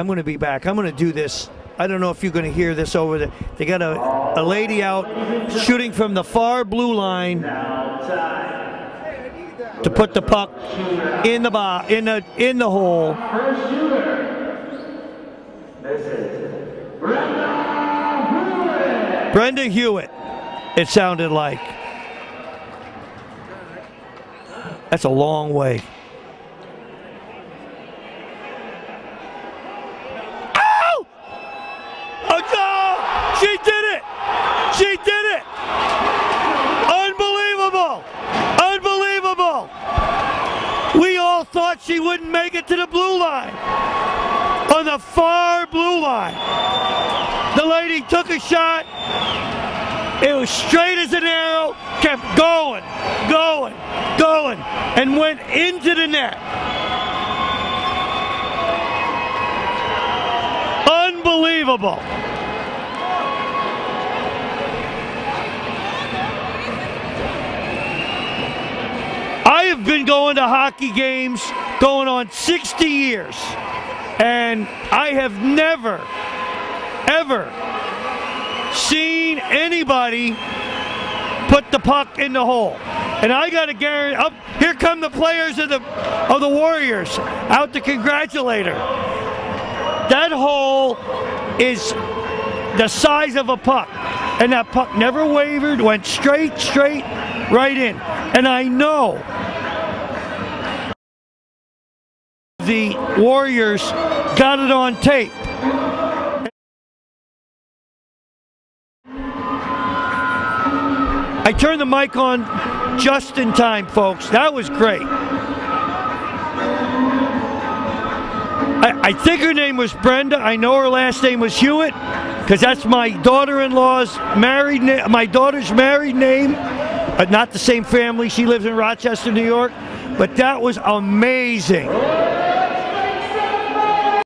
I'm going to be back. I'm going to do this. I don't know if you're going to hear this over there. They got a lady out shooting from the far blue line to put the puck in the hole. Brenda Hewett, it sounded like. That's a long way. Ow! Oh, no! She did it! She did it! Unbelievable! Unbelievable! We all thought she wouldn't make it to the blue line. On the far blue line. The lady took a shot. It was straight as an arrow, kept going, going, going, and went into the net. Unbelievable. I have been going to hockey games going on 60 years, and I have never, ever seen anybody put the puck in the hole. And I got to guarantee, up here come the players of the Warriors out to congratulate her. That hole is the size of a puck, and that puck never wavered, went straight right in. And I know the Warriors got it on tape. I turned the mic on just in time, folks. That was great. I think her name was Brenda. I know her last name was Hewett, because that's my daughter-in-law's married name, my daughter's married name. Not the same family. She lives in Rochester, New York. But that was amazing.